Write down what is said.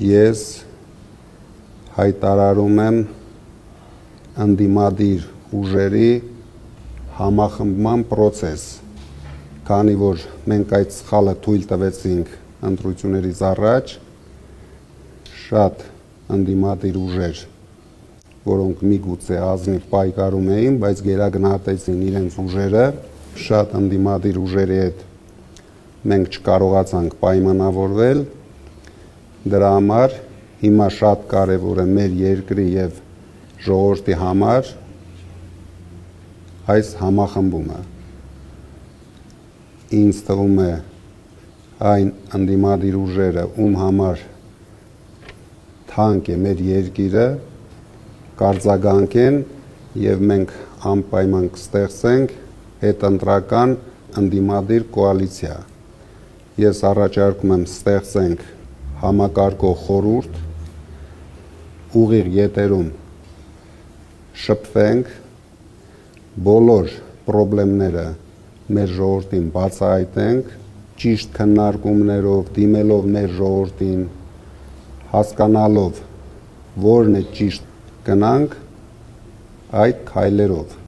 Ես հայտարարում եմ ընդդիմադիր ուժերի համախմբման պրոցես, քանի որ մենք այդ սխալը թույլ տվեցինք ընտրություններից առաջ, շատ ընդդիմադիր ուժեր, որոնք միգուցե ազնիվ պայքարում էին, բայց գերագնահատեցին իրենց ուժերը, շատ ընդդիմադիր ուժերի հետ մենք չկարողացանք պայմանավորվել, դրա համար հիմա շատ կարևոր է մեր երկրի եւ ժողովրդի համար այս համախմբումը։ Ինձ թվում է այն ընդդիմադիր ուժերը, ում համար թանկ է մեր երկիրը, կարձագանքեն եւ մենք անպայման կստեղծենք հետընտրական ընդդիմադիր կոալիցիա։ Ես առաջարկում եմ ստեղծենք համակարգող խորհուրդ, ուղիղ եթերում շփվենք, բոլոր պրոբլեմները մեր ժողովրդին բացահայտենք, ճիշտ քննարկումներով, դիմելով մեր ժողովրդին, հասկանալով որն է ճիշտ, գնանք այդ քայլերով։